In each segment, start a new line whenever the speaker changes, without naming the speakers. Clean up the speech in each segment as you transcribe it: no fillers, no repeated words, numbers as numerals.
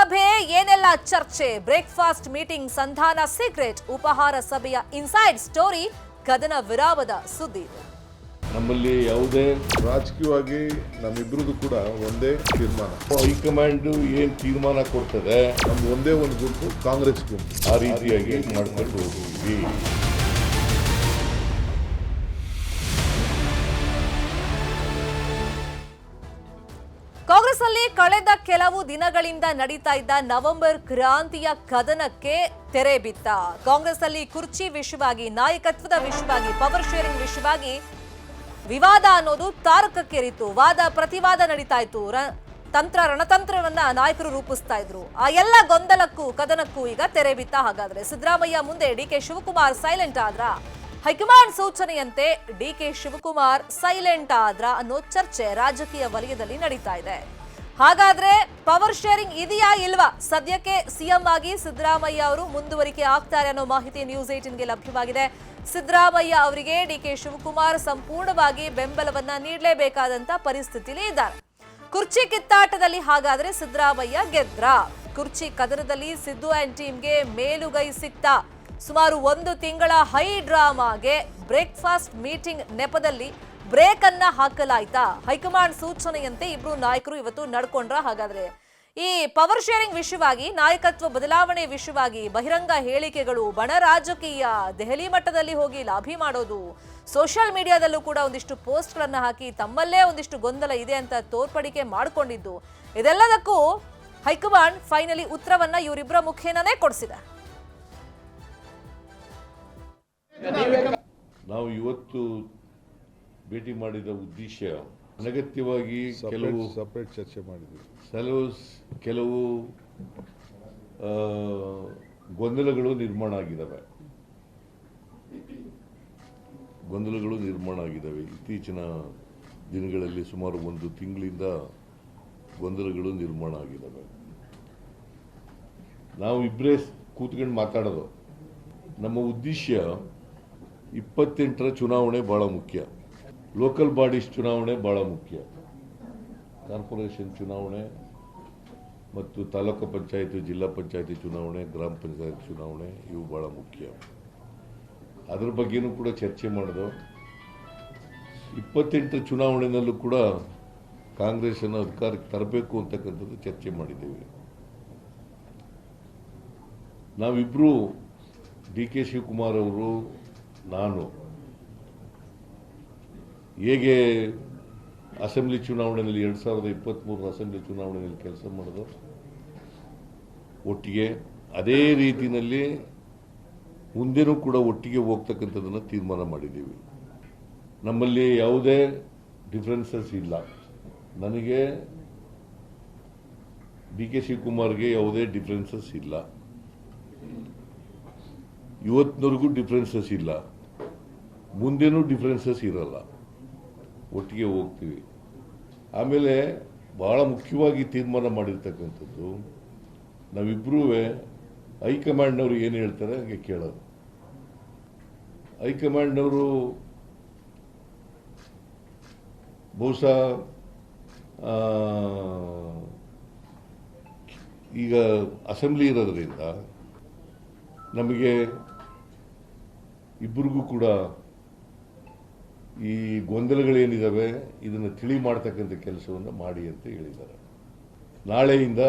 ಸಭೆ ಏನೆಲ್ಲ ಚರ್ಚೆ, ಬ್ರೇಕ್ಫಾಸ್ಟ್ ಮೀಟಿಂಗ್ ಸಂಧಾನ ಸೀಕ್ರೆಟ್, ಉಪಹಾರ ಸಭೆಯ ಇನ್ಸೈಡ್ ಸ್ಟೋರಿ, ಕದನ ವಿರಾಮದ ಸುದ್ದಿ.
ನಮ್ಮಲ್ಲಿ ಯಾವುದೇ
ರಾಜಕೀಯವಾಗಿ ನಮ್ಮಿಬ್ಬರದು ಕೂಡ ಒಂದೇ ತೀರ್ಮಾನ.
ಹೈಕಮಾಂಡ್ ಏನ್ ತೀರ್ಮಾನ ಕೊಡ್ತದೆ
ನಮ್ದು ಒಂದೇ ಒಂದು ಗುಂಪು, ಕಾಂಗ್ರೆಸ್ ಗುಂಪು.
ಆ ರೀತಿಯಾಗಿ ಮಾಡ್ಕೊಂಡು ಹೋಗ್ತೀವಿ.
ಕಾಂಗ್ರೆಸ್ ಅಲ್ಲಿ ಕಳೆದ ಕೆಲವು ದಿನಗಳಿಂದ ನಡೀತಾ ಇದ್ದ ನವೆಂಬರ್ ಕ್ರಾಂತಿಯ ಕದನಕ್ಕೆ ತೆರೆ ಬಿತ್ತ. ಕಾಂಗ್ರೆಸ್ ಅಲ್ಲಿ ಕುರ್ಚಿ ವಿಷಯವಾಗಿ, ನಾಯಕತ್ವದ ವಿಷಯವಾಗಿ, ಪವರ್ ಶೇರಿಂಗ್ ವಿಷಯವಾಗಿ ವಿವಾದ ಅನ್ನೋದು ತಾರಕಕ್ಕೇರಿತು. ವಾದ ಪ್ರತಿವಾದ ನಡೀತಾ ಇತ್ತು. ರಣತಂತ್ರವನ್ನ ನಾಯಕರು ರೂಪಿಸ್ತಾ ಇದ್ರು. ಆ ಎಲ್ಲ ಗೊಂದಲಕ್ಕೂ ಕದನಕ್ಕೂ ಈಗ ತೆರೆ ಬಿತ್ತ. ಹಾಗಾದ್ರೆ ಸಿದ್ದರಾಮಯ್ಯ ಮುಂದೆ ಡಿಕೆ ಶಿವಕುಮಾರ್ ಸೈಲೆಂಟ್ ಆದ್ರ? ಹೈಕಮಾಂಡ್ ಸೂಚನೆಯಂತೆ ಡಿಕೆ ಶಿವಕುಮಾರ್ ಸೈಲೆಂಟ್ ಆದ್ರ ಅನ್ನೋ ಚರ್ಚೆ ರಾಜಕೀಯ ವಲಯದಲ್ಲಿ ನಡೀತಾ ಇದೆ. ಹಾಗಾದ್ರೆ ಪವರ್ ಶೇರಿಂಗ್ ಇದೆಯಾ ಇಲ್ವಾ? ಸದ್ಯಕ್ಕೆ ಸಿಎಂ ಆಗಿ ಸಿದ್ದರಾಮಯ್ಯ ಅವರು ಮುಂದುವರಿಕೆ ಆಗ್ತಾರೆ ಅನ್ನೋ ಮಾಹಿತಿ ನ್ಯೂಸ್ 18ಗೆ ಲಭ್ಯವಾಗಿದೆ. ಸಿದ್ದರಾಮಯ್ಯ ಅವರಿಗೆ ಡಿಕೆ ಶಿವಕುಮಾರ್ ಸಂಪೂರ್ಣವಾಗಿ ಬೆಂಬಲವನ್ನ ನೀಡಲೇಬೇಕಾದಂತ ಪರಿಸ್ಥಿತಿಲಿ ಇದ್ದಾರೆ. ಕುರ್ಚಿ ಕಿತ್ತಾಟದಲ್ಲಿ ಹಾಗಾದ್ರೆ ಸಿದ್ದರಾಮಯ್ಯ ಗೆದ್ರ? ಕುರ್ಚಿ ಕದನದಲ್ಲಿ ಸಿದ್ದು ಅಂಡ್ ಟೀಮ್ಗೆ ಮೇಲುಗೈ ಸಿಕ್ತಾ? ಸುಮಾರು 1 ತಿಂಗಳ ಹೈ ಡ್ರಾಮಾಗೆ ಬ್ರೇಕ್ಫಾಸ್ಟ್ ಮೀಟಿಂಗ್ ನೆಪದಲ್ಲಿ ಬ್ರೇಕ್ ಅನ್ನ ಹಾಕಲಾಯ್ತಾ? ಹೈಕಮಾಂಡ್ ಸೂಚನೆಯಂತೆ ಇಬ್ರು ನಾಯಕರು ಇವತ್ತು ನಡ್ಕೊಂಡ್ರ? ಹಾಗಾದ್ರೆ ಈ ಪವರ್ ಶೇರಿಂಗ್ ವಿಷಯವಾಗಿ, ನಾಯಕತ್ವ ಬದಲಾವಣೆ ವಿಷಯವಾಗಿ ಬಹಿರಂಗ ಹೇಳಿಕೆಗಳು, ಬಣ ರಾಜಕೀಯ, ದೆಹಲಿ ಮಟ್ಟದಲ್ಲಿ ಹೋಗಿ ಲಾಭಿ ಮಾಡೋದು, ಸೋಷಿಯಲ್ ಮೀಡಿಯಾದಲ್ಲೂ ಕೂಡ ಒಂದಿಷ್ಟು ಪೋಸ್ಟ್ಗಳನ್ನ ಹಾಕಿ ತಮ್ಮಲ್ಲೇ ಒಂದಿಷ್ಟು ಗೊಂದಲ ಇದೆ ಅಂತ ತೋರ್ಪಡಿಕೆ ಮಾಡಿಕೊಂಡಿದ್ದು, ಇದೆಲ್ಲದಕ್ಕೂ ಹೈಕಮಾಂಡ್ ಫೈನಲಿ ಉತ್ತರವನ್ನ ಇವರಿಬ್ಬರ ಮುಖೇನನೇ ಕೊಡಿಸಿದೆ.
ನಾವು ಇವತ್ತು ಭೇಟಿ ಮಾಡಿದ ಉದ್ದೇಶ ಅನಗತ್ಯವಾಗಿ
ಸಪರೇಟ್ ಚರ್ಚೆ ಮಾಡಿದ್ವಿ.
ಕೆಲವು ಗೊಂದಲಗಳು ನಿರ್ಮಾಣ ಆಗಿದ್ದಾವೆ. ಇತ್ತೀಚಿನ ದಿನಗಳಲ್ಲಿ ಸುಮಾರು 1 ತಿಂಗಳಿಂದ ಗೊಂದಲಗಳು ನಿರ್ಮಾಣ ಆಗಿದ್ದಾವೆ. ನಾವು ಇಬ್ಬರೇ ಕೂತ್ಕೊಂಡು ಮಾತಾಡೋದು. ನಮ್ಮ ಉದ್ದೇಶ 28ರ ಚುನಾವಣೆ ಬಹಳ ಮುಖ್ಯ. ಲೋಕಲ್ ಬಾಡೀಸ್ ಚುನಾವಣೆ ಬಹಳ ಮುಖ್ಯ. ಕಾರ್ಪೊರೇಷನ್ ಚುನಾವಣೆ ಮತ್ತು ತಾಲೂಕು ಪಂಚಾಯತಿ, ಜಿಲ್ಲಾ ಪಂಚಾಯತಿ ಚುನಾವಣೆ, ಗ್ರಾಮ ಪಂಚಾಯತ್ ಚುನಾವಣೆ ಇವು ಬಹಳ ಮುಖ್ಯ. ಅದ್ರ ಬಗ್ಗೆನೂ ಕೂಡ ಚರ್ಚೆ ಮಾಡಿದೆವು. 28ರ ಚುನಾವಣೆಯಲ್ಲೂ ಕೂಡ ಕಾಂಗ್ರೆಸ್ಸನ್ನು ಅಧಿಕಾರಕ್ಕೆ ತರಬೇಕು ಅಂತಕ್ಕಂಥದ್ದು ಚರ್ಚೆ ಮಾಡಿದ್ದೇವೆ. ನಾವಿಬ್ಬರು, ಡಿ ಕೆ ಶಿವಕುಮಾರ್ ಅವರು, ನಾನು, ಹೇಗೆ ಅಸೆಂಬ್ಲಿ ಚುನಾವಣೆಯಲ್ಲಿ 2023 ಅಸೆಂಬ್ಲಿ ಚುನಾವಣೆಯಲ್ಲಿ ಕೆಲಸ ಮಾಡೋದು ಒಟ್ಟಿಗೆ, ಅದೇ ರೀತಿಯಲ್ಲಿ ಮುಂದೆನೂ ಕೂಡ ಒಟ್ಟಿಗೆ ಹೋಗ್ತಕ್ಕಂಥದ್ದನ್ನು ತೀರ್ಮಾನ ಮಾಡಿದ್ದೀವಿ. ನಮ್ಮಲ್ಲಿ ಯಾವುದೇ ಡಿಫರೆನ್ಸಸ್ ಇಲ್ಲ. ನನಗೆ, ಡಿ ಕೆ ಶಿವಕುಮಾರ್ಗೆ ಯಾವುದೇ ಡಿಫರೆನ್ಸಸ್ ಇಲ್ಲ. ಇವತ್ತಿನವರೆಗೂ ಡಿಫರೆನ್ಸಸ್ ಇಲ್ಲ, ಮುಂದೇನೂ ಡಿಫರೆನ್ಸಸ್ ಇರಲ್ಲ. ಒಟ್ಟಿಗೆ ಹೋಗ್ತೀವಿ. ಆಮೇಲೆ ಬಹಳ ಮುಖ್ಯವಾಗಿ ತೀರ್ಮಾನ ಮಾಡಿರ್ತಕ್ಕಂಥದ್ದು, ನಾವಿಬ್ಬರೂ ಹೈಕಮಾಂಡ್ನವರು ಏನು ಹೇಳ್ತಾರೆ ಹಾಗೆ ಕೇಳೋದು. ಹೈಕಮಾಂಡ್ನವರು ಬಹುಶಃ ಈಗ ಅಸೆಂಬ್ಲಿ ಇರೋದ್ರಿಂದ ನಮಗೆ ಇಬ್ಬರಿಗೂ ಕೂಡ ಈ ಗೊಂದಲಗಳೇನಿದ್ದಾವೆ ಇದನ್ನು ತಿಳಿ ಮಾಡ್ತಕ್ಕಂಥ ಕೆಲಸವನ್ನು ಮಾಡಿ ಅಂತ ಹೇಳಿದ್ದಾರೆ. ನಾಳೆಯಿಂದ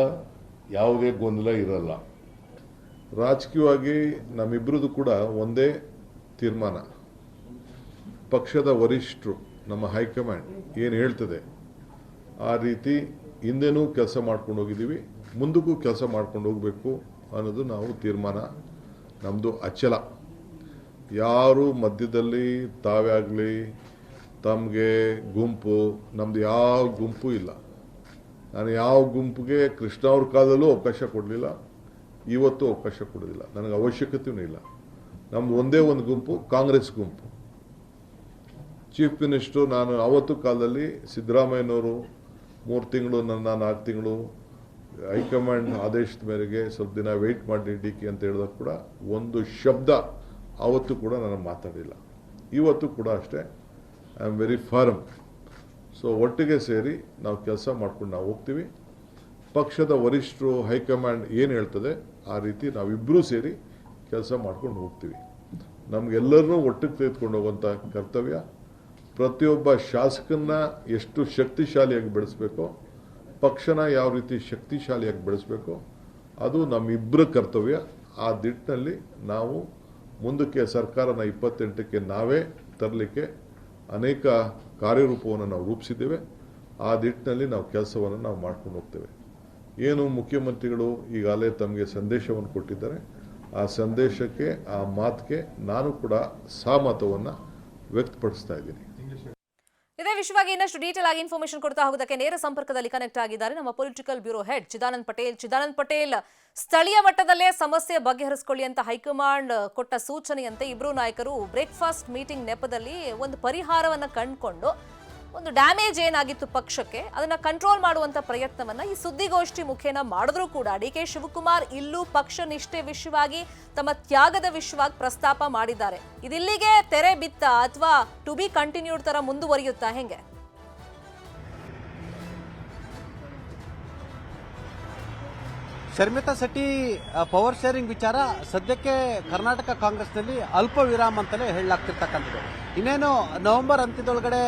ಯಾವುದೇ ಗೊಂದಲ ಇರಲ್ಲ.
ರಾಜಕೀಯವಾಗಿ ನಮ್ಮಿಬ್ಬರದು ಕೂಡ ಒಂದೇ ತೀರ್ಮಾನ. ಪಕ್ಷದ ವರಿಷ್ಠರು, ನಮ್ಮ ಹೈಕಮಾಂಡ್ ಏನು ಹೇಳ್ತದೆ ಆ ರೀತಿ ಹಿಂದೆನೂ ಕೆಲಸ ಮಾಡ್ಕೊಂಡು ಹೋಗಿದ್ದೀವಿ, ಮುಂದಕ್ಕೂ ಕೆಲಸ ಮಾಡ್ಕೊಂಡು ಹೋಗಬೇಕು ಅನ್ನೋದು ನಾವು ತೀರ್ಮಾನ. ನಮ್ಮದು ಅಚಲ. ಯಾರು ಮಧ್ಯದಲ್ಲಿ ತಾವೇ ಆಗಲಿ, ತಮಗೆ ಗುಂಪು, ನಮ್ಮದು ಯಾವ ಗುಂಪು ಇಲ್ಲ. ನಾನು ಯಾವ ಗುಂಪಿಗೆ ಕೃಷ್ಣ ಅವ್ರ ಕಾಲದಲ್ಲೂ ಅವಕಾಶ ಕೊಡಲಿಲ್ಲ, ಇವತ್ತು ಅವಕಾಶ ಕೊಡೋದಿಲ್ಲ. ನನಗೆ ಅವಶ್ಯಕತೆಯೂ ಇಲ್ಲ. ನಮ್ಮದು ಒಂದೇ ಒಂದು ಗುಂಪು, ಕಾಂಗ್ರೆಸ್ ಗುಂಪು. ಚೀಫ್ ಮಿನಿಸ್ಟ್ರು ನಾನು ಅವತ್ತು ಕಾಲದಲ್ಲಿ ಸಿದ್ದರಾಮಯ್ಯನವರು 3 ತಿಂಗಳು, ನನ್ನ 4 ತಿಂಗಳು ಹೈಕಮಾಂಡ್ ಆದೇಶದ ಮೇರೆಗೆ ಸ್ವಲ್ಪ ದಿನ ವೆಯ್ಟ್ ಮಾಡಿ ಡಿ ಕೆ ಅಂತ ಹೇಳಿದಾಗ ಕೂಡ ಒಂದು ಶಬ್ದ ಆವತ್ತು ಕೂಡ ನಾನು ಮಾತಾಡಿಲ್ಲ. ಇವತ್ತು ಕೂಡ ಅಷ್ಟೇ, I am very firm. So ಒಟ್ಟಿಗೆ ಸೇರಿ ನಾವು ಕೆಲಸ ಮಾಡ್ಕೊಂಡು ನಾವು ಹೋಗ್ತೀವಿ. ಪಕ್ಷದ ವರಿಷ್ಠರು ಹೈಕಮಾಂಡ್ ಏನು ಹೇಳ್ತದೆ ಆ ರೀತಿ ನಾವಿಬ್ಬರೂ ಸೇರಿ ಕೆಲಸ ಮಾಡ್ಕೊಂಡು ಹೋಗ್ತೀವಿ. ನಮಗೆಲ್ಲರನ್ನೂ ಒಟ್ಟಿಗೆ ತೆಗೆದುಕೊಂಡು ಹೋಗುವಂಥ ಕರ್ತವ್ಯ, ಪ್ರತಿಯೊಬ್ಬ ಶಾಸಕನ್ನ ಎಷ್ಟು ಶಕ್ತಿಶಾಲಿಯಾಗಿ ಬೆಳೆಸಬೇಕೋ, ಪಕ್ಷನ ಯಾವ ರೀತಿ ಶಕ್ತಿಶಾಲಿಯಾಗಿ ಬೆಳೆಸಬೇಕೋ ಅದು ನಮ್ಮಿಬ್ಬರ ಕರ್ತವ್ಯ. ಆ ದಿಟ್ಟಿನಲ್ಲಿ ನಾವು ಮುಂದಕ್ಕೆ ಸರ್ಕಾರನ 28ಕ್ಕೆ ನಾವೇ ತರಲಿಕ್ಕೆ ಅನೇಕ ಕಾರ್ಯರೂಪವನ್ನು ನಾವು ರೂಪಿಸಿದ್ದೇವೆ. ಆ ದಿಟ್ಟಿನಲ್ಲಿ ನಾವು ಕೆಲಸವನ್ನು ನಾವು ಮಾಡ್ಕೊಂಡು ಹೋಗ್ತೇವೆ. ಏನು ಮುಖ್ಯಮಂತ್ರಿಗಳು ಈಗಾಗಲೇ ತಮಗೆ ಸಂದೇಶವನ್ನು ಕೊಟ್ಟಿದ್ದಾರೆ, ಆ ಸಂದೇಶಕ್ಕೆ, ಆ ಮಾತಿಗೆ ನಾನು ಕೂಡ ಸಹಮತವನ್ನು ವ್ಯಕ್ತಪಡಿಸ್ತಾ ಇದ್ದೀನಿ.
ಇದೇ ವಿಷಯವಾಗಿ ಇನ್ನಷ್ಟು ಡೀಟೇಲ್ ಆಗಿ ಇನ್ಫಾರ್ಮೇಶನ್ ಕೊಡ್ತಾ ಹೋಗೋದಕ್ಕೆ ನೇರ ಸಂಪರ್ಕದಲ್ಲಿ ಕನೆಕ್ಟ್ ಆಗಿದ್ದಾರೆ ನಮ್ಮ political bureau head Chidanand Patel. ಸ್ಥಳೀಯ ಮಟ್ಟದಲ್ಲೇ ಸಮಸ್ಯೆ ಬಗೆಹರಿಸಿಕೊಳ್ಳಿ ಅಂತ ಹೈಕಮಾಂಡ್ ಕೊಟ್ಟ ಸೂಚನೆಯಂತೆ ಇಬ್ರು ನಾಯಕರು ಬ್ರೇಕ್ಫಾಸ್ಟ್ ಮೀಟಿಂಗ್ ನೆಪದಲ್ಲಿ ಒಂದು ಪರಿಹಾರವನ್ನ ಕಂಡುಕೊಂಡು ಒಂದು ಡ್ಯಾಮೇಜ್ ಏನಾಗಿತ್ತು ಪಕ್ಷಕ್ಕೆ ಅದನ್ನ ಕಂಟ್ರೋಲ್ ಮಾಡುವಂತ ಪ್ರಯತ್ನವನ್ನ ಈ ಸುದ್ದಿಗೋಷ್ಠಿ ಮುಖೇನ ಮಾಡಿದ್ರು ಕೂಡ ಡಿಕೆ ಶಿವಕುಮಾರ್ ಇಲ್ಲೂ ಪಕ್ಷ ನಿಷ್ಠೆ ವಿಷಯವಾಗಿ ತಮ್ಮ ತ್ಯಾಗದ ವಿಷಯವಾಗಿ ಪ್ರಸ್ತಾಪ ಮಾಡಿದ್ದಾರೆ. ಇದಿಲ್ಲಿಗೆ ತೆರೆ ಬಿತ್ತ ಅಥವಾ ಟು ಬಿ ಕಂಟಿನ್ಯೂಡ್ ತರ ಮುಂದುವರಿಯುತ್ತಾ ಹೆಂಗೆ?
ಶರ್ಮಿತಾ ಶೆಟ್ಟಿ ಪವರ್ ಶೇರಿಂಗ್ ವಿಚಾರ ಸದ್ಯಕ್ಕೆ ಕರ್ನಾಟಕ ಕಾಂಗ್ರೆಸ್ನಲ್ಲಿ ಅಲ್ಪ ವಿರಾಮ ಅಂತಲೇ ಹೇಳಲಾಗ್ತಿರ್ತಕ್ಕಂಥದ್ದು. ಇನ್ನೇನು ನವೆಂಬರ್ ಅಂತ್ಯದೊಳಗಡೆ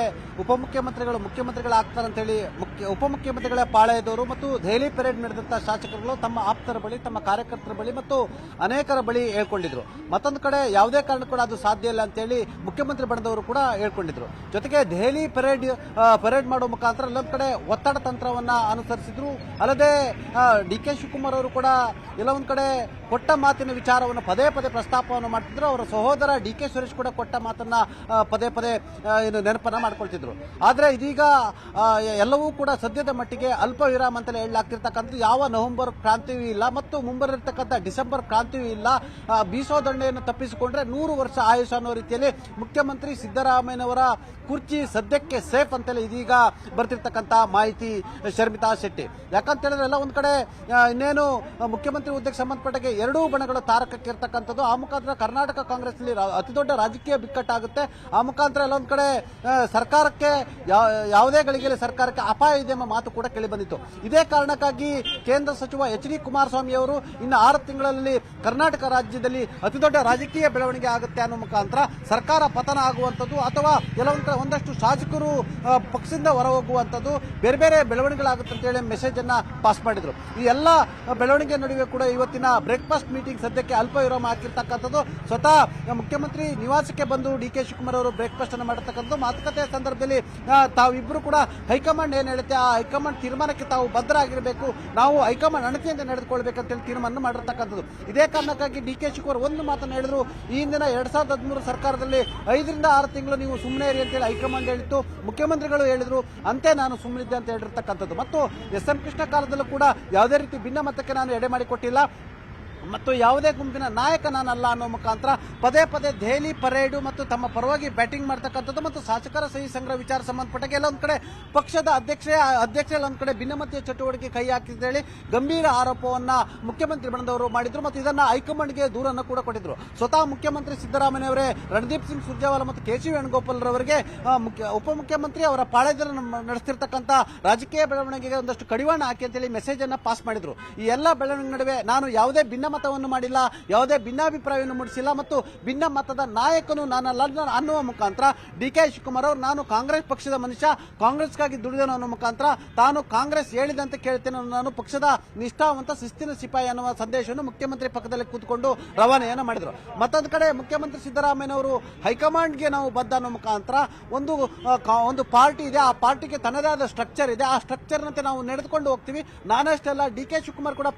ಮುಖ್ಯಮಂತ್ರಿಗಳಾಗ್ತಾರಂತೇಳಿ ಉಪಮುಖ್ಯಮಂತ್ರಿಗಳ ಪಾಳೆಯದವರು ಮತ್ತು ದೆಹಲಿ ಪೆರೇಡ್ ನಡೆದಂತಹ ಶಾಸಕರುಗಳು ತಮ್ಮ ಆಪ್ತರ ಬಳಿ, ತಮ್ಮ ಕಾರ್ಯಕರ್ತರ ಬಳಿ ಮತ್ತು ಅನೇಕರ ಬಳಿ ಹೇಳ್ಕೊಂಡಿದ್ರು. ಮತ್ತೊಂದು ಕಡೆ ಯಾವುದೇ ಕಾರಣ ಕೂಡ ಅದು ಸಾಧ್ಯ ಇಲ್ಲ ಅಂತೇಳಿ ಮುಖ್ಯಮಂತ್ರಿ ಬಣದವರು ಕೂಡ ಹೇಳ್ಕೊಂಡಿದ್ರು. ಜೊತೆಗೆ ದೆಹಲಿ ಪೆರೇಡ್ ಮಾಡುವ ಮುಖಾಂತರ ಎಲ್ಲೊಂದು ಕಡೆ ಒತ್ತಡ ತಂತ್ರವನ್ನ ಅನುಸರಿಸಿದ್ರು. ಅಲ್ಲದೆ ಡಿಕೆ ಶಿವಕುಮಾರ್ ಅವರು ಕೂಡ ಎಲ್ಲೊಂದು ಕಡೆ ಕೊಟ್ಟ ಮಾತಿನ ವಿಚಾರವನ್ನು ಪದೇ ಪದೇ ಪ್ರಸ್ತಾಪವನ್ನು ಮಾಡ್ತಿದ್ರು. ಅವರ ಸಹೋದರ ಡಿಕೆ ಸುರೇಶ್ ಕೂಡ ಕೊಟ್ಟ ಮಾತನ್ನ ಪದೇ ಪದೇ ನೆನಪನ್ನ ಮಾಡ್ಕೊಳ್ತಿದ್ರು. ಆದ್ರೆ ಇದೀಗ ಎಲ್ಲವೂ ಕೂಡ ಸದ್ಯದ ಮಟ್ಟಿಗೆ ಅಲ್ಪ ವಿರಾಮ ಅಂತಲೇ ಹೇಳಲಾಗ್ತಿರ್ತಕ್ಕಂಥದ್ದು. ಯಾವ ನವೆಂಬರ್ ಕ್ರಾಂತಿಯೂ ಇಲ್ಲ ಮತ್ತು ಮುಂಬರಿರ್ತಕ್ಕಂಥ ಡಿಸೆಂಬರ್ ಕ್ರಾಂತಿಯೂ ಇಲ್ಲ. ಬೀಸೋದಂಡೆಯನ್ನು ತಪ್ಪಿಸಿಕೊಂಡ್ರೆ 100 ವರ್ಷ ಆಯುಷ್ ಅನ್ನೋ ರೀತಿಯಲ್ಲಿ ಮುಖ್ಯಮಂತ್ರಿ ಸಿದ್ದರಾಮಯ್ಯನವರ ಕುರ್ಚಿ ಸದ್ಯಕ್ಕೆ ಸೇಫ್ ಅಂತಲೇ ಇದೀಗ ಬರ್ತಿರ್ತಕ್ಕಂಥ ಮಾಹಿತಿ ಶರ್ಮಿತಾ ಶೆಟ್ಟಿ. ಯಾಕಂತ ಹೇಳಿದ್ರೆ ಎಲ್ಲ ಒಂದ್ ಕಡೆ ಇನ್ನೇನು ಮುಖ್ಯಮಂತ್ರಿ ಹುದ್ದೆಗೆ ಸಂಬಂಧಪಟ್ಟಾಗೆ ಎರಡೂ ಬಣಗಳು ತಾರಕಕ್ಕೆ ಇರ್ತಕ್ಕಂಥದ್ದು. ಆ ಮುಖಾಂತರ ಕರ್ನಾಟಕ ಕಾಂಗ್ರೆಸ್ನಲ್ಲಿ ಅತಿ ದೊಡ್ಡ ರಾಜಕೀಯ ಬಿಕ್ಕಟ್ಟಾಗುತ್ತೆ. ಆ ಮುಖಾಂತರ ಎಲ್ಲೊಂದ್ ಕಡೆ ಸರ್ಕಾರಕ್ಕೆ ಯಾವುದೇ ಗಳಿಗೆಯಲ್ಲಿ ಸರ್ಕಾರಕ್ಕೆ ಅಪಾಯ ಇದೆ ಎಂಬ ಮಾತು ಕೂಡ ಕೇಳಿ ಬಂದಿತ್ತು. ಇದೇ ಕಾರಣಕ್ಕಾಗಿ ಕೇಂದ್ರ ಸಚಿವ ಎಚ್.ಡಿ. ಕುಮಾರಸ್ವಾಮಿ ಅವರು ಇನ್ನು 6 ತಿಂಗಳಲ್ಲಿ ಕರ್ನಾಟಕ ರಾಜ್ಯದಲ್ಲಿ ಅತಿದೊಡ್ಡ ರಾಜಕೀಯ ಬೆಳವಣಿಗೆ ಆಗುತ್ತೆ ಅನ್ನೋ ಮುಖಾಂತರ ಸರ್ಕಾರ ಪತನ ಆಗುವಂಥದ್ದು ಅಥವಾ ಒಂದಷ್ಟು ಶಾಸಕರು ಪಕ್ಷದಿಂದ ಹೊರ ಹೋಗುವಂಥದ್ದು, ಬೇರೆ ಬೇರೆ ಬೆಳವಣಿಗೆಗಳಾಗುತ್ತೆ ಅಂತ ಹೇಳಿ ಮೆಸೇಜ್ ಅನ್ನ ಪಾಸ್ ಮಾಡಿದ್ರು. ಈ ಎಲ್ಲ ಬೆಳವಣಿಗೆ ನಡುವೆ ಕೂಡ ಇವತ್ತಿನ ಬ್ರೇಕ್ಫಾಸ್ಟ್ ಮೀಟಿಂಗ್ ಸದ್ಯಕ್ಕೆ ಅಲ್ಪ ವಿರಾಮ ಹಾಕಿರ್ತಕ್ಕಂಥದ್ದು. ಸ್ವತಃ ಮುಖ್ಯಮಂತ್ರಿ ನಿವಾಸಕ್ಕೆ ಬಂದು ಡಿಕೆ ಶಿವಕುಮಾರ್ ಅವರು ಬ್ರೇಕ್ಫಾಸ್ಟ್ ಅನ್ನು ಮಾಡತಕ್ಕಂಥದ್ದು. ಮಾತುಕತೆ ಸಂದರ್ಭದಲ್ಲಿ ತಾವಿಬ್ಬರು ಕೂಡ ಹೈಕಮಾಂಡ್ ಏನ್ ಹೇಳುತ್ತೆ ಆ ಹೈಕಮಾಂಡ್ ತೀರ್ಮಾನಕ್ಕೆ ತಾವು ಬದ್ಧರಾಗಿರಬೇಕು, ನಾವು ಹೈಕಮಾಂಡ್ ಅಣತಿಯಿಂದ ನಡೆದುಕೊಳ್ಬೇಕಂತೇಳಿ ತೀರ್ಮಾನ ಮಾಡಿರ್ತಕ್ಕಂಥದ್ದು. ಇದೇ ಕಾರಣಕ್ಕಾಗಿ ಡಿಕೆ ಶಿವಕುಮಾರ್ ಒಂದು ಮಾತನ್ನು ಹೇಳಿದ್ರು. ಈ ಹಿಂದಿನ 2013 ಸರ್ಕಾರದಲ್ಲಿ 5 ರಿಂದ 6 ತಿಂಗಳು ನೀವು ಸುಮ್ಮನೆ ಇರಿ ಅಂತೇಳಿ ಹೈಕಮಾಂಡ್ ಹೇಳಿತ್ತು. ಮುಖ್ಯಮಂತ್ರಿಗಳು ಹೇಳಿದ್ರು, ಅಂತೆ ನಾನು ಸುಮ್ಮನಿದ್ದೆ ಅಂತ ಹೇಳಿರ್ತಕ್ಕಂಥದ್ದು. ಮತ್ತು ಎಸ್.ಎಂ. ಕೃಷ್ಣ ಕಾಲದಲ್ಲೂ ಕೂಡ ಯಾವುದೇ ರೀತಿ ಭಿನ್ನಮತಕ್ಕೆ ನಾನು ಎಡೆ ಮಾಡಿಕೊಟ್ಟಿಲ್ಲ ಮತ್ತು ಯಾವುದೇ ಗುಂಪಿನ ನಾಯಕ ನಾನಲ್ಲ ಅನ್ನೋ ಮುಖಾಂತರ ಪದೇ ಪದೇ ದೆಹಲಿ ಪರೇಡು ಮತ್ತು ತಮ್ಮ ಪರವಾಗಿ ಬ್ಯಾಟಿಂಗ್ ಮಾಡ್ತಕ್ಕಂಥದ್ದು ಮತ್ತು ಶಾಸಕರ ಸಹಿ ಸಂಗ್ರಹ ವಿಚಾರ ಸಂಬಂಧಪಟ್ಟಾಗ ಎಲ್ಲೊಂದ್ ಕಡೆ ಪಕ್ಷದ ಅಧ್ಯಕ್ಷ ಎಲ್ಲೊಂದ್ ಕಡೆ ಭಿನ್ನಮತೀಯ ಚಟುವಟಿಕೆ ಕೈ ಹಾಕಿದ್ದೇಳಿ ಗಂಭೀರ ಆರೋಪವನ್ನ ಮುಖ್ಯಮಂತ್ರಿ ಬಣದವರು ಮಾಡಿದ್ರು ಮತ್ತು ಇದನ್ನ ಹೈಕಮಾಂಡ್ಗೆ ದೂರನ್ನು ಕೂಡ ಕೊಟ್ಟಿದ್ರು. ಸ್ವತಃ ಮುಖ್ಯಮಂತ್ರಿ ಸಿದ್ದರಾಮಯ್ಯ ಅವರೇ ರಣದೀಪ್ ಸಿಂಗ್ ಸುರ್ಜೇವಾಲಾ ಮತ್ತು ಕೆ.ಸಿ. ವೇಣುಗೋಪಾಲ್ ರವರಿಗೆ ಉಪಮುಖ್ಯಮಂತ್ರಿ ಅವರ ಪಾಳೆಯದಲ್ಲಿ ನಡೆಸ್ತಿರ್ತಕ್ಕಂಥ ರಾಜಕೀಯ ಬೆಳವಣಿಗೆಗೆ ಒಂದಷ್ಟು ಕಡಿವಾಣ ಹಾಕಿ ಅಂತೇಳಿ ಮೆಸೇಜ್ ಅನ್ನ ಪಾಸ್ ಮಾಡಿದ್ರು. ಈ ಎಲ್ಲ ಬೆಳವಣಿಗೆ ನಡುವೆ ನಾನು ಯಾವುದೇ ಭಿನ್ನಮತವನ್ನು ಮಾಡಿಲ್ಲ, ಯಾವುದೇ ಭಿನ್ನಾಭಿಪ್ರಾಯವನ್ನು ಮೂಡಿಸಿಲ್ಲ ಮತ್ತು ಭಿನ್ನ ಮತದ ನಾಯಕನು ನಾನಲ್ಲ ಅನ್ನುವ ಮುಖಾಂತರ ಡಿಕೆ ಶಿವಕುಮಾರ್ ಅವರು ನಾನು ಕಾಂಗ್ರೆಸ್ ಪಕ್ಷದ ಮನುಷ್ಯ, ಕಾಂಗ್ರೆಸ್ಗಾಗಿ ದುಡಿದನು ಅನ್ನೋ ಮುಖಾಂತರ ತಾನು ಕಾಂಗ್ರೆಸ್ ಹೇಳಿದಂತೆ ಕೇಳ್ತೇನೆ, ನಾನು ಪಕ್ಷದ ನಿಷ್ಠಾವಂತ ಶಿಸ್ತಿನ ಸಿಪಾಯಿ ಅನ್ನುವ ಸಂದೇಶವನ್ನು ಮುಖ್ಯಮಂತ್ರಿ ಪಕ್ಕದಲ್ಲಿ ಕೂತ್ಕೊಂಡು ರವಾನೆಯನ್ನು ಮಾಡಿದ್ರು. ಮತ್ತೊಂದು ಕಡೆ ಮುಖ್ಯಮಂತ್ರಿ ಸಿದ್ದರಾಮಯ್ಯನವರು ಹೈಕಮಾಂಡ್ಗೆ ನಾವು ಬದ್ಧ ಅನ್ನೋ ಮುಖಾಂತರ ಒಂದು ಪಾರ್ಟಿ ಇದೆ, ಆ ಪಾರ್ಟಿಗೆ ತನ್ನದೇ ಆದ ಸ್ಟ್ರಕ್ಚರ್ ಇದೆ, ಆ ಸ್ಟ್ರಕ್ಚರ್ನಂತೆ ನಾವು ನಡೆದುಕೊಂಡು ಹೋಗ್ತೀವಿ. ನಾನಷ್ಟೆಲ್ಲ ಡಿಕೆ ಶಿವಕುಮಾರ್ ಕೂಡ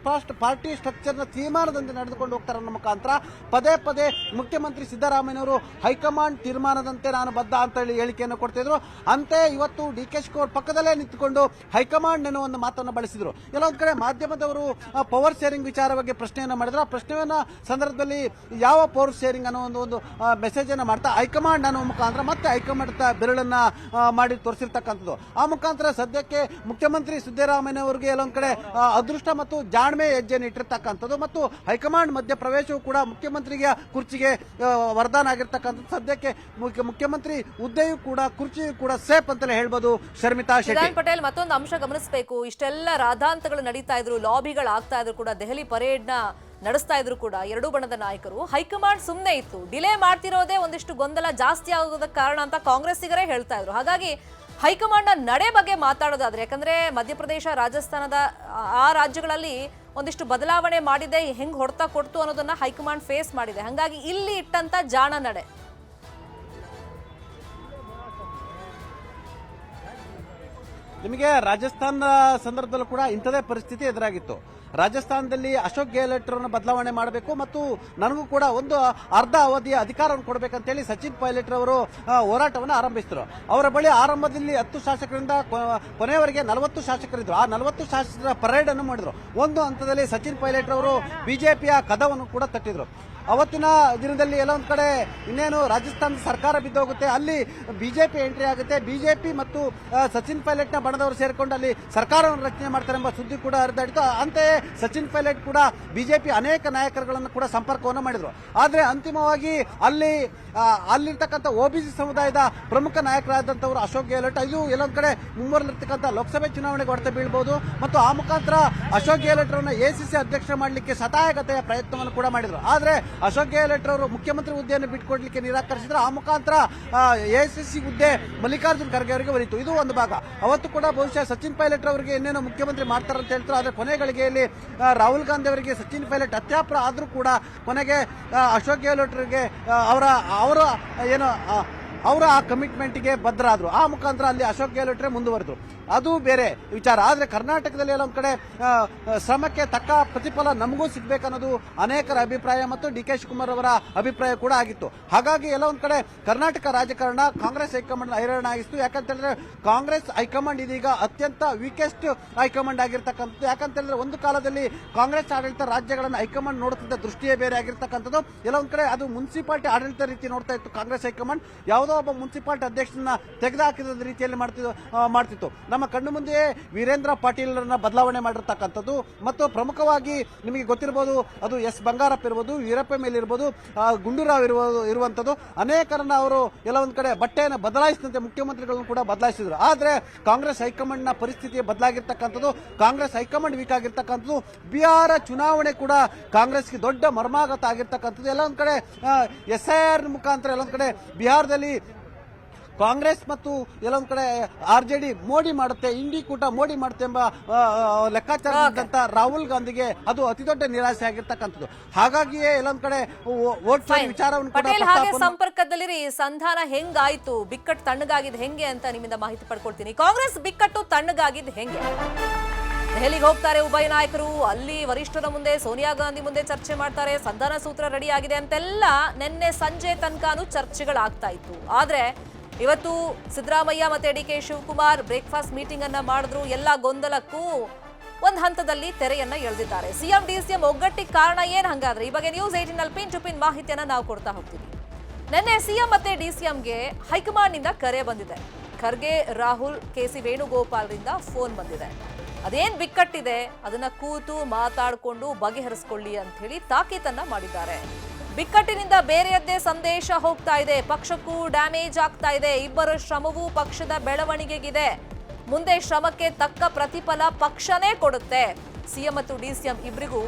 ಪಾರ್ಟಿ ಸ್ಟ್ರಕ್ಚರ್ನ ತೀರ್ಮಾನದಂತೆ ನಡೆದುಕೊಂಡು ಹೋಗ್ತಾರೆ ಅನ್ನೋ ಮುಖಾಂತರ ಪದೇ ಪದೇ ಮುಖ್ಯಮಂತ್ರಿ ಸಿದ್ದರಾಮಯ್ಯನವರು ಹೈಕಮಾಂಡ್ ತೀರ್ಮಾನದಂತೆ ನಾನು ಬದ್ಧ ಅಂತ ಹೇಳಿ ಹೇಳಿಕೆಯನ್ನು ಕೊಡ್ತಿದ್ರು. ಅಂತೆ ಇವತ್ತು ಡಿಕೆ ಶಿವಕುಮಾರ್ ಪಕ್ಕದಲ್ಲೇ ನಿಂತುಕೊಂಡು ಹೈಕಮಾಂಡ್ ಅನ್ನೋ ಒಂದು ಮಾತನ್ನು ಬಳಸಿದ್ರು. ಎಲ್ಲೊಂದ್ ಕಡೆ ಮಾಧ್ಯಮದವರು ಪವರ್ ಶೇರಿಂಗ್ ವಿಚಾರ ಬಗ್ಗೆ ಪ್ರಶ್ನೆಯನ್ನ ಮಾಡಿದ್ರು. ಆ ಪ್ರಶ್ನೆಯನ್ನ ಸಂದರ್ಭದಲ್ಲಿ ಯಾವ ಪವರ್ ಶೇರಿಂಗ್ ಅನ್ನೋ ಒಂದು ಮೆಸೇಜ್ ಅನ್ನ ಮಾಡ್ತಾ ಹೈಕಮಾಂಡ್ ಅನ್ನೋ ಮುಖಾಂತರ ಮತ್ತೆ ಹೈಕಮಾಂಡ್ ಬೆರಳನ್ನ ಮಾಡಿ ತೋರಿಸಿರ್ತಕ್ಕಂಥದ್ದು. ಆ ಮುಖಾಂತರ ಸದ್ಯಕ್ಕೆ ಮುಖ್ಯಮಂತ್ರಿ ಸಿದ್ದರಾಮಯ್ಯ ಅವರಿಗೆ ಎಲ್ಲೊಂದ್ ಕಡೆ ಅದೃಷ್ಟ ಮತ್ತು ಜಾಣ್ಮೆ ಹೆಜ್ಜೆಯನ್ನು ಇಟ್ಟಿರ್ತಕ್ಕಂಥದ್ದು ಮತ್ತು ಹೈಕಮಾಂಡ್ ಮಧ್ಯ ಪ್ರವೇಶವೂ ಕೂಡ ಮುಖ್ಯಮಂತ್ರಿಗೆ ಕುರ್ಚಿಗೆ ವರದಾನ ಆಗಿರ್ತಕ್ಕಂಥದ್ದು. ಸದ್ಯಕ್ಕೆ ಮುಖ್ಯಮಂತ್ರಿ ಹುದ್ದೆಯೂ ಕೂಡ ಕುರ್ಚಿಯೂ ಕೂಡ ಸೇಫ್ ಅಂತಲೇ ಹೇಳ್ಬೋದು. ಶರ್ಮಿತಾ ಶೆಟ್ಟಿ.
ಚಿದಾನಂದ ಪಟೇಲ್, ಮತ್ತೊಂದು ಅಂಶ ಗಮನಿಸಬೇಕು. ಇಷ್ಟೆಲ್ಲ ರಾಧಾಂತಗಳು ನಡೀತಾ ಇದ್ರು, ಲಾಬಿಗಳಾಗ್ತಾ ಇದ್ರು ಕೂಡ, ದೆಹಲಿ ಪರೇಡ್ ನ ನಡೆಸ್ತಾ ಇದ್ರು ಕೂಡ ಎರಡೂ ಬಣದ ನಾಯಕರು. ಹೈಕಮಾಂಡ್ ಸುಮ್ಮನೆ ಇತ್ತು. ಡಿಲೇ ಮಾಡ್ತಿರೋದೇ ಒಂದಿಷ್ಟು ಗೊಂದಲ ಜಾಸ್ತಿ ಆಗೋದಕ್ಕೆ ಕಾರಣ ಅಂತ ಕಾಂಗ್ರೆಸ್ಸಿಗರೇ ಹೇಳ್ತಾ ಇದ್ರು. ಹಾಗಾಗಿ ಹೈಕಮಾಂಡ್ ನ ನಡೆ ಬಗ್ಗೆ ಮಾತಾಡೋದಾದ್ರೆ, ಯಾಕಂದ್ರೆ ಮಧ್ಯಪ್ರದೇಶ, ರಾಜಸ್ಥಾನದ ಆ ರಾಜ್ಯಗಳಲ್ಲಿ ಒಂದಿಷ್ಟು ಬದಲಾವಣೆ ಮಾಡಿದೆ, ಹೆಂಗ್ ಹೊಡ್ತಾ ಕೊಡ್ತು ಅನ್ನೋದನ್ನ ಹೈಕಮಾಂಡ್ ಫೇಸ್ ಮಾಡಿದೆ. ಹಾಗಾಗಿ ಇಲ್ಲಿ ಇಟ್ಟಂತ ಜಾಣ ನಡೆ.
ನಿಮಗೆ ರಾಜಸ್ಥಾನ ಸಂದರ್ಭದಲ್ಲೂ ಕೂಡ ಇಂಥದೇ ಪರಿಸ್ಥಿತಿ ಎದುರಾಗಿತ್ತು. ರಾಜಸ್ಥಾನದಲ್ಲಿ ಅಶೋಕ್ ಗೆಹ್ಲೋಟ್ ಅವರನ್ನು ಬದಲಾವಣೆ ಮಾಡಬೇಕು ಮತ್ತು ನನಗೂ ಕೂಡ ಒಂದು ಅರ್ಧ ಅವಧಿಯ ಅಧಿಕಾರವನ್ನು ಕೊಡಬೇಕಂತೇಳಿ ಸಚಿನ್ ಪೈಲಟ್ ಅವರು ಹೋರಾಟವನ್ನು ಆರಂಭಿಸಿದರು. ಅವರ ಬಳಿ ಆರಂಭದಲ್ಲಿ 10 ಶಾಸಕರಿಂದ ಕೊನೆಯವರೆಗೆ 40 ಶಾಸಕರಿದ್ರು. ಆ 40 ಶಾಸಕರ ಪರೇಡ್ ಅನ್ನು ಮಾಡಿದ್ರು. ಒಂದು ಹಂತದಲ್ಲಿ ಸಚಿನ್ ಪೈಲಟ್ ಅವರು ಬಿಜೆಪಿಯ ಕದವನ್ನು ಕೂಡ ತಟ್ಟಿದ್ರು. ಅವತ್ತಿನ ದಿನದಲ್ಲಿ ಎಲ್ಲೊಂದ್ ಕಡೆ ಇನ್ನೇನು ರಾಜಸ್ಥಾನದ ಸರ್ಕಾರ ಬಿದ್ದೋಗುತ್ತೆ, ಅಲ್ಲಿ ಬಿಜೆಪಿ ಎಂಟ್ರಿ ಆಗುತ್ತೆ. ಬಿಜೆಪಿ ಮತ್ತು ಸಚಿನ್ ಪೈಲಟ್ ನ ಬಣದವರು ಸೇರಿಕೊಂಡು ಅಲ್ಲಿ ಸರ್ಕಾರವನ್ನು ರಚನೆ ಮಾಡ್ತಾರೆ ಎಂಬ ಸುದ್ದಿ ಕೂಡ ಹರಿದಾಡಿತು. ಅಂತೆಯೇ ಸಚಿನ್ ಪೈಲಟ್ ಕೂಡ ಬಿಜೆಪಿ ಅನೇಕ ನಾಯಕರುಗಳನ್ನು ಕೂಡ ಸಂಪರ್ಕವನ್ನು ಮಾಡಿದ್ರು. ಆದ್ರೆ ಅಂತಿಮವಾಗಿ ಅಲ್ಲಿರ್ತಕ್ಕಂಥ ಒಬಿಸಿ ಸಮುದಾಯದ ಪ್ರಮುಖ ನಾಯಕರಾದಂತವರು ಅಶೋಕ್ ಗೆಹ್ಲೋಟ್, ಇದು ಎಲ್ಲೊಂದ್ ಕಡೆ ಮುಂಬರಲಿರ್ತಕ್ಕಂಥ ಲೋಕಸಭೆ ಚುನಾವಣೆಗೆ ಹೊಡೆತ ಬೀಳಬಹುದು ಮತ್ತು ಆ ಮುಖಾಂತರ ಅಶೋಕ್ ಗೆಹ್ಲೋಟ್ ಅವರನ್ನ ಎಸಿಸಿ ಅಧ್ಯಕ್ಷ ಮಾಡಲಿಕ್ಕೆ ಶತಾಯಗತೆಯ ಪ್ರಯತ್ನವನ್ನು ಕೂಡ ಮಾಡಿದ್ರು. ಆದ್ರೆ ಅಶೋಕ್ ಗೆಹ್ಲೋಟ್ ಅವರು ಮುಖ್ಯಮಂತ್ರಿ ಹುದ್ದೆಯನ್ನು ಬಿಟ್ಟುಕೊಡ್ಲಿಕ್ಕೆ ನಿರಾಕರಿಸಿದ್ರು. ಆ ಮುಖಾಂತರ ಎಸಿಸಿ ಹುದ್ದೆ ಮಲ್ಲಿಕಾರ್ಜುನ್ ಖರ್ಗೆ ಅವರಿಗೆ ಒಲಿತು. ಇದು ಒಂದು ಭಾಗ. ಅವತ್ತು ಕೂಡ ಬಹುಶಃ ಸಚಿನ್ ಪೈಲಟ್ ಅವರಿಗೆ ಇನ್ನೇನು ಮುಖ್ಯಮಂತ್ರಿ ಮಾಡ್ತಾರಂತ ಹೇಳ್ತಾರೆ. ಆದ್ರೆ ಕೊನೆ ಗಳಿಗೆಯಲ್ಲಿ ರಾಹುಲ್ ಗಾಂಧಿ ಅವರಿಗೆ ಸಚಿನ್ ಪೈಲಟ್ ಅತ್ಯಾಪ್ರ ಆದ್ರೂ ಕೂಡ ಕೊನೆಗೆ ಅಶೋಕ್ ಗೆಹ್ಲೋಟ್ ಅವರಿಗೆ ಅವರ ಆ ಕಮಿಟ್ಮೆಂಟ್ಗೆ ಬದ್ಧರಾದ್ರು. ಆ ಮುಖಾಂತರ ಅಲ್ಲಿ ಅಶೋಕ್ ಗೆಹ್ಲೋಟ್ರೆ ಮುಂದುವರೆದ್ರು. ಅದು ಬೇರೆ ವಿಚಾರ. ಆದ್ರೆ ಕರ್ನಾಟಕದಲ್ಲಿ ಎಲ್ಲ ಒಂದ್ ಕಡೆ ಶ್ರಮಕ್ಕೆ ತಕ್ಕ ಪ್ರತಿಫಲ ನಮಗೂ ಸಿಗ್ಬೇಕನ್ನೋದು ಅನೇಕರ ಅಭಿಪ್ರಾಯ ಮತ್ತು ಡಿ ಕೆ ಶಿವಕುಮಾರ್ ಅವರ ಅಭಿಪ್ರಾಯ ಕೂಡ ಆಗಿತ್ತು. ಹಾಗಾಗಿ ಎಲ್ಲ ಒಂದ್ ಕಡೆ ಕರ್ನಾಟಕ ರಾಜಕಾರಣ ಕಾಂಗ್ರೆಸ್ ಹೈಕಮಾಂಡ್ ಹೈರಾಣ ಆಗಿತ್ತು. ಯಾಕಂತ ಹೇಳಿದ್ರೆ ಕಾಂಗ್ರೆಸ್ ಹೈಕಮಾಂಡ್ ಇದೀಗ ಅತ್ಯಂತ ವೀಕೆಸ್ಟ್ ಹೈಕಮಾಂಡ್ ಆಗಿರ್ತಕ್ಕಂಥದ್ದು. ಯಾಕಂತ ಹೇಳಿದ್ರೆ ಒಂದು ಕಾಲದಲ್ಲಿ ಕಾಂಗ್ರೆಸ್ ಆಡಳಿತ ರಾಜ್ಯಗಳನ್ನು ಹೈಕಮಾಂಡ್ ನೋಡುತ್ತಿದ್ದ ದೃಷ್ಟಿಯೇ ಬೇರೆ ಆಗಿರ್ತಕ್ಕಂಥದ್ದು. ಎಲ್ಲ ಒಂದ್ ಕಡೆ ಅದು ಮುನ್ಸಿಪಾಲಿಟಿ ಆಡಳಿತ ರೀತಿ ನೋಡ್ತಾ ಇತ್ತು ಕಾಂಗ್ರೆಸ್ ಹೈಕಮಾಂಡ್. ಯಾವುದೋ ಒಬ್ಬ ಮುನ್ಸಿಪಾಲಿಟಿ ಅಧ್ಯಕ್ಷರನ್ನ ತೆಗೆದುಹಾಕಿದ ರೀತಿಯಲ್ಲಿ ಮಾಡ್ತಿತ್ತು. ನಮ್ಮ ಕಣ್ಣು ಮುಂದೆಯೇ ವೀರೇಂದ್ರ ಪಾಟೀಲ್ ಬದಲಾವಣೆ ಮಾಡಿರ್ತಕ್ಕಂಥದ್ದು ಮತ್ತು ಪ್ರಮುಖವಾಗಿ ನಿಮಗೆ ಗೊತ್ತಿರಬಹುದು, ಅದು ಎಸ್ ಬಂಗಾರಪ್ಪ ಇರ್ಬೋದು, ವೀರಪ್ಪ ಮೇಲ್ ಇರ್ಬೋದು, ಗುಂಡೂರಾವ್ ಇರುವಂತದ್ದು ಅನೇಕರನ್ನ ಅವರು ಎಲ್ಲ ಒಂದ್ ಕಡೆ ಬಟ್ಟೆಯನ್ನು ಬದಲಾಯಿಸಿದಂತೆ ಮುಖ್ಯಮಂತ್ರಿಗಳನ್ನು ಕೂಡ ಬದಲಾಯಿಸಿದ್ರು. ಆದ್ರೆ ಕಾಂಗ್ರೆಸ್ ಹೈಕಮಾಂಡ್ ನ ಪರಿಸ್ಥಿತಿ ಬದಲಾಗಿರ್ತಕ್ಕಂಥದ್ದು, ಕಾಂಗ್ರೆಸ್ ಹೈಕಮಾಂಡ್ ವೀಕ್ ಆಗಿರ್ತಕ್ಕಂಥದ್ದು. ಬಿಹಾರ ಚುನಾವಣೆ ಕೂಡ ಕಾಂಗ್ರೆಸ್ಗೆ ದೊಡ್ಡ ಮರ್ಮಾಘಾತ ಆಗಿರ್ತಕ್ಕಂಥದ್ದು. ಎಲ್ಲ ಒಂದ್ ಕಡೆ SIR ಮುಖಾಂತರ ಎಲ್ಲೊಂದ್ ಕಡೆ ಬಿಹಾರದಲ್ಲಿ ಕಾಂಗ್ರೆಸ್ ಮತ್ತು ಎಲ್ಲೊಂದ್ ಕಡೆ RJD ಮೋಡಿ ಮಾಡುತ್ತೆ, ಇಂಡಿ ಕೂಟ ಮೋಡಿ ಮಾಡುತ್ತೆ ಎಂಬ ಲೆಕ್ಕಾಚಾರದಂತ ರಾಹುಲ್ ಗಾಂಧಿಗೆ ಅದು ಅತಿ ದೊಡ್ಡ ನಿರಾಸೆ ಆಗಿರ್ತಕ್ಕಂಥದ್ದು. ಹಾಗಾಗಿಯೇ ಎಲ್ಲೊಂದ್ ಕಡೆ ವೋಟ್ ವಿಚಾರವನ್ನು
ಪಟೇಲ್ ಹಾಗೆ ಸಂಪರ್ಕದಲ್ಲಿರಿ. ಸಂಧಾನ ಹೆಂಗಾಯ್ತು, ಬಿಕ್ಕಟ್ಟು ತಣ್ಣಗಾಗಿದ್ ಹೆಂಗೆ ಅಂತ ನಿಮ್ಮಿಂದ ಮಾಹಿತಿ ಪಡ್ಕೊಳ್ತೀನಿ. ಕಾಂಗ್ರೆಸ್ ಬಿಕ್ಕಟ್ಟು ತಣ್ಣಗಾಗಿದ್ ಹೆಂಗೆ? ದೆಹಲಿಗೆ ಹೋಗ್ತಾರೆ ಉಭಯ ನಾಯಕರು, ಅಲ್ಲಿ ವರಿಷ್ಠರ ಮುಂದೆ ಸೋನಿಯಾ ಗಾಂಧಿ ಮುಂದೆ ಚರ್ಚೆ ಮಾಡ್ತಾರೆ. ಸಂಧಾನ ಸೂತ್ರ ರೆಡಿ ಆಗಿದೆ ಅಂತೆಲ್ಲ ನಿನ್ನೆ ಸಂಜೆ ತನಕನೂ ಚರ್ಚೆಗಳಾಗ್ತಾ ಇತ್ತು. ಆದ್ರೆ ಇವತ್ತು ಸಿದ್ದರಾಮಯ್ಯ ಮತ್ತೆ D K Shivakumar breakfast meeting ಅನ್ನ ಮಾಡಿದ್ರು. ಎಲ್ಲ ಗೊಂದಲಕ್ಕೂ ಒಂದು ಹಂತದಲ್ಲಿ ತೆರೆಯನ್ನ ಎಳೆದಿದ್ದಾರೆ. ಸಿಎಂ ಡಿಸಿಎಂ ಒಗ್ಗಟ್ಟಿಗೆ ಕಾರಣ ಏನ್ ಹಂಗಾದ್ರೆ? ಈ ಬಗ್ಗೆ ನ್ಯೂಸ್ 18 ನಲ್ಲಿ ಪಿನ್ ಟು ಪಿನ್ ಮಾಹಿತಿಯನ್ನ ನಾವು ಕೊಡ್ತಾ ಹೋಗ್ತೀವಿ. ನಿನ್ನೆ ಸಿಎಂ ಮತ್ತೆ ಡಿಸಿಎಂಗೆ ಹೈಕಮಾಂಡ್ ನಿಂದ ಕರೆ ಬಂದಿದೆ. ಖರ್ಗೆ, ರಾಹುಲ್, KC ವೇಣುಗೋಪಾಲ್ರಿಂದ ಫೋನ್ ಬಂದಿದೆ. ಅದೇನ್ ಬಿಕ್ಕಟ್ಟಿದೆ ಅದನ್ನ ಕೂತು ಮಾತಾಡಿಕೊಂಡು ಬಗೆಹರಿಸಿಕೊಳ್ಳಿ ಅಂತ ಹೇಳಿ ತಾಕೀತನ್ನ ಮಾಡಿದ್ದಾರೆ. ಬಿಕ್ಕಟ್ಟಿನಿಂದ ಬೇರೆಯದ್ದೇ ಸಂದೇಶ ಹೋಗ್ತಾ ಇದೆ, ಪಕ್ಷಕ್ಕೂ ಡ್ಯಾಮೇಜ್ ಆಗ್ತಾ ಇದೆ. ಇಬ್ಬರ ಶ್ರಮವೂ ಪಕ್ಷದ ಬೆಳವಣಿಗೆಗಿದೆ. ಮುಂದೆ ಶ್ರಮಕ್ಕೆ ತಕ್ಕ ಪ್ರತಿಫಲ ಪಕ್ಷನೇ ಕೊಡುತ್ತೆ. ಸಿಎಂ ಮತ್ತು ಡಿಸಿಎಂ ಇಬ್ಬರಿಗೂ